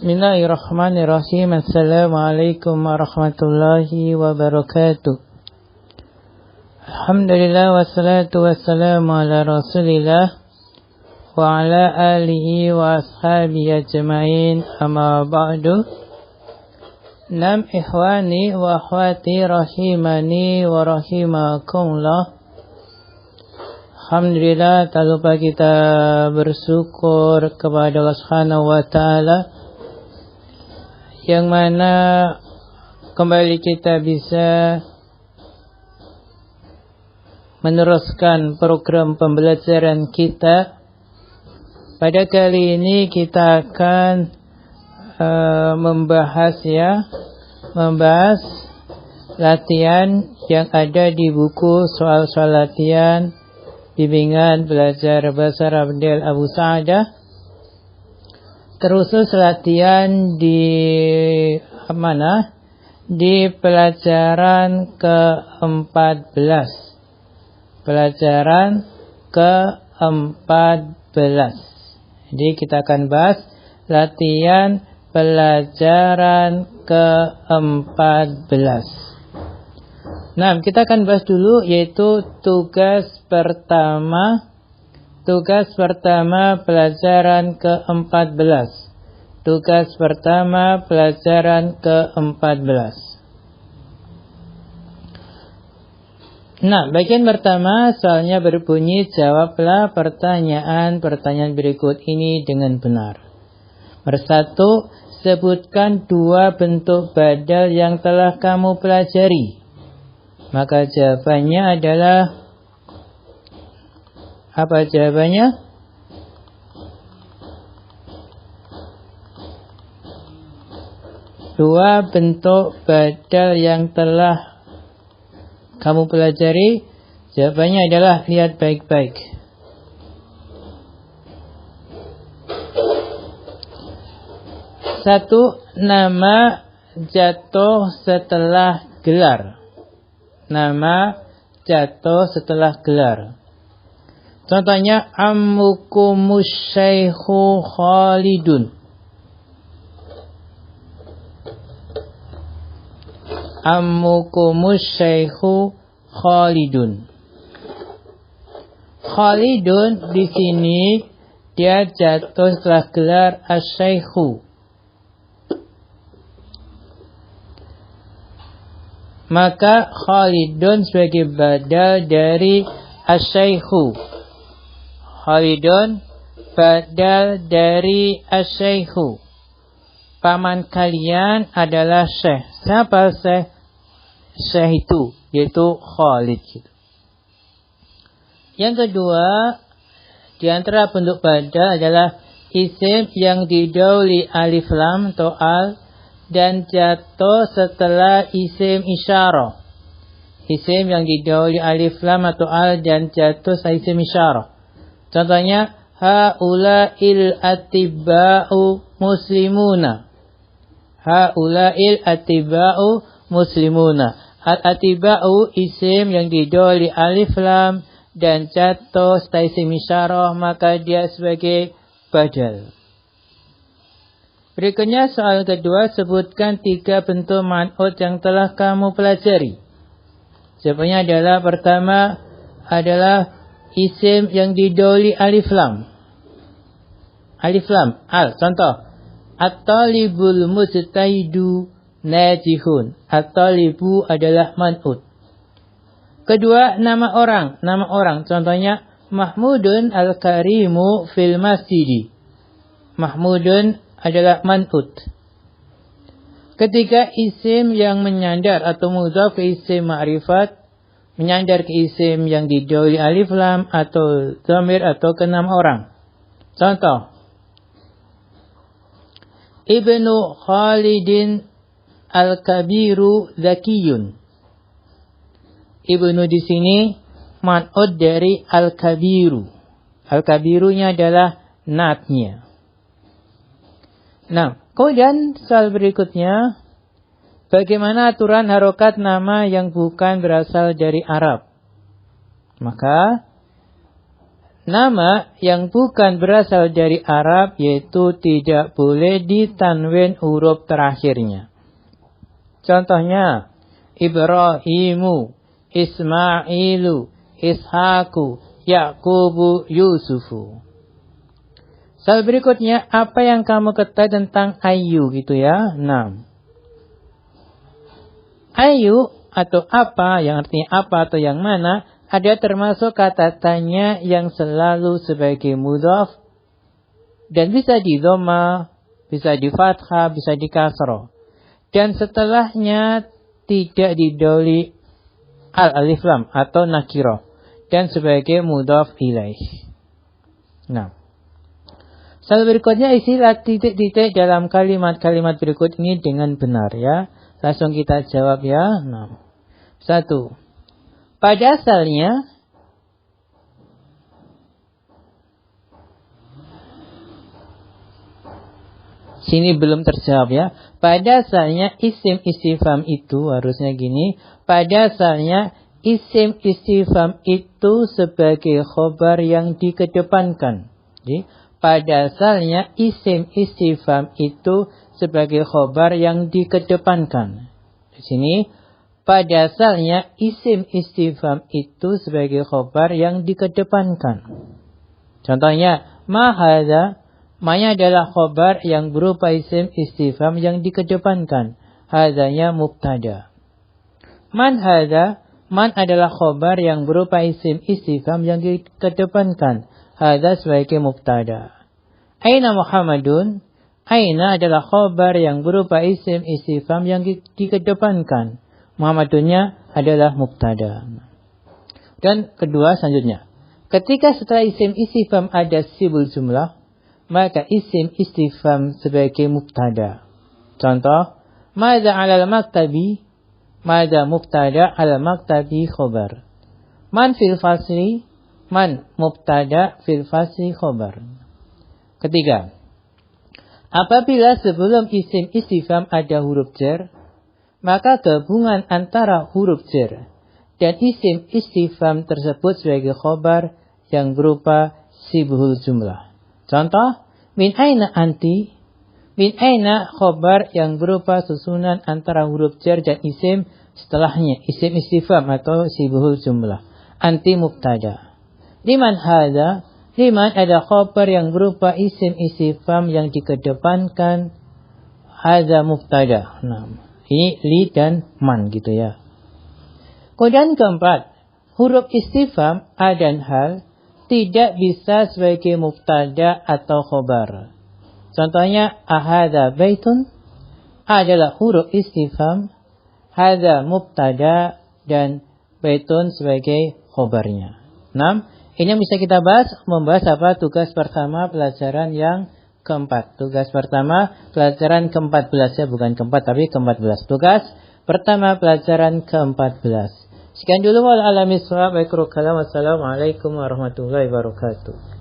Bismillahirrahmanirrahim. Assalamualaikum warahmatullahi wabarakatuh. Alhamdulillah wassalatu wassalamu ala rasulillah wa ala alihi wa ashabihi ajma'in, amma ba'du. Nam ikhwani wa akhwati rahimani wa rahimakumullah. Alhamdulillah, tak lupa kita bersyukur kepada Allah Subhanahu wa ta'ala, yang mana kembali kita bisa meneruskan program pembelajaran kita. Pada kali ini kita akan membahas latihan yang ada di buku soal-soal latihan bimbingan belajar bahasa Arab Del Abu Sa'adah. Terusus latihan di mana? Di pelajaran ke-14. Pelajaran ke-14. Jadi kita akan bahas latihan pelajaran ke-14. Nah, kita akan bahas dulu yaitu tugas pertama pelajaran ke-14. Tugas pertama pelajaran ke-14. Nah, bagian pertama soalnya berbunyi, jawablah pertanyaan berikut ini dengan benar. Persatu, sebutkan dua bentuk badal yang telah kamu pelajari. Maka jawabannya adalah, apa jawabannya? Dua bentuk badal yang telah kamu pelajari. Jawabannya adalah, lihat baik-baik. Satu, nama jatuh setelah gelar. Nama jatuh setelah gelar. Contohnya, ammukumus syaikhu Khalidun. Ammukumus syaikhu Khalidun. Khalidun di sini dia jatuh setelah gelar asy-syaikhu. Maka Khalidun sebagai badal dari asy-syaikhu. Khalidun badal dari asy-syaikhu. Paman kalian adalah syekh. Siapa syekh? Syekh itu, yaitu Khalid. Yang kedua, di antara bentuk badal adalah isim yang didahului alif lam atau al dan jatuh setelah isim isyarah. Isim yang didahului alif lam atau al dan jatuh setelah isim isyarah. Contohnya, haula'il atiba'u muslimuna. Haula'il atiba'u muslimuna. Al-atiba'u isim yang didahului alif lam dan jatuh setelah isim isyarah, maka dia sebagai badal. Berikutnya soal kedua, sebutkan tiga bentuk man'ut yang telah kamu pelajari. Jawabannya adalah, pertama adalah isim yang didahului alif lam. Alif lam, al. Contoh, at-talibul mujtahidu najihun. At-talibu adalah man'ut. Kedua, nama orang. Nama orang. Contohnya, Mahmudun al-karimu fil masjidi. Mahmudun adalah man'ut. Ketiga, isim yang menyandar atau mudhaf ke isim ma'rifat, menyandar ke isim yang didahului alif lam atau dhamir atau ke nama orang. Contoh, Ibnu Khalidin al-kabiru zakiyun. Ibnu di sini man'ut dari al-kabiru. Al-kabirunya adalah natnya. Nah, kemudian soal berikutnya, bagaimana aturan harokat nama yang bukan berasal dari Arab? Maka nama yang bukan berasal dari Arab yaitu tidak boleh ditanwin huruf terakhirnya. Contohnya Ibrahimu, Ismailu, Ishaku, Yaqubu, Yusufu. Soal berikutnya, apa yang kamu ketahui tentang ayu gitu ya? 6. Ayu atau apa, yang artinya apa atau yang mana, ada termasuk kata tanya yang selalu sebagai mudhaf dan bisa di dhamma, bisa di fathah, bisa di kasrah. Dan setelahnya tidak didahului alif lam atau nakirah dan sebagai mudhaf ilaih. Nah, soal berikutnya isilah titik-titik dalam kalimat-kalimat berikut ini dengan benar ya. Langsung kita jawab ya. 6. 1. Pada asalnya sini belum terjawab ya. Pada asalnya isim istifham itu harusnya gini. Pada asalnya isim istifham itu sebagai khobar yang dikedepankan. Jadi, pada asalnya isim istifham itu sebagai khobar yang dikedepankan. Di sini pada asalnya isim istifham itu sebagai khobar yang dikedepankan. Contohnya ma hadza, ma-nya adalah khobar yang berupa isim istifham yang dikedepankan. Hadzanya mubtada. Man hadza, man adalah khobar yang berupa isim istifham yang dikedepankan. Hadza sebagai mubtada. Aina Muhammadun, aina adalah khobar yang berupa isim istifham yang dikedepankan. Muhammadunnya adalah mubtada. Dan kedua selanjutnya, ketika setelah isim istifham ada sibul jumlah, maka isim istifham sebagai mubtada. Contoh, madza 'alal maktabi, madza mubtada 'alal maktabi khobar. Man fil fasli, man mubtada fil fasli khobar. Ketiga, apabila sebelum isim istifham ada huruf jar, maka gabungan antara huruf jar dan isim istifham tersebut sebagai khobar yang berupa sibhul jumlah. Contoh, min aina anti, min aina khobar yang berupa susunan antara huruf jar dan isim setelahnya, isim istifham atau sibhul jumlah. Anti mubtada. Liman hadza, liman ada khobar yang berupa isim istifham yang dikedepankan. Hadza mubtada. Nah, ini li dan man gitu ya. Kemudian keempat, huruf istifham a dan hal tidak bisa sebagai mubtada atau khobar. Contohnya ahadza baitun, adalah huruf istifham, hadza mubtada dan baitun sebagai khobarnya. 6. Ini yang bisa kita bahas, membahas apa? Tugas pertama pelajaran yang keempat. Tugas pertama pelajaran ke-14 ya, bukan keempat tapi ke-14. Tugas pertama pelajaran ke-14. Sekian dulu wal alamin. Wassalamualaikum warahmatullahi wabarakatuh.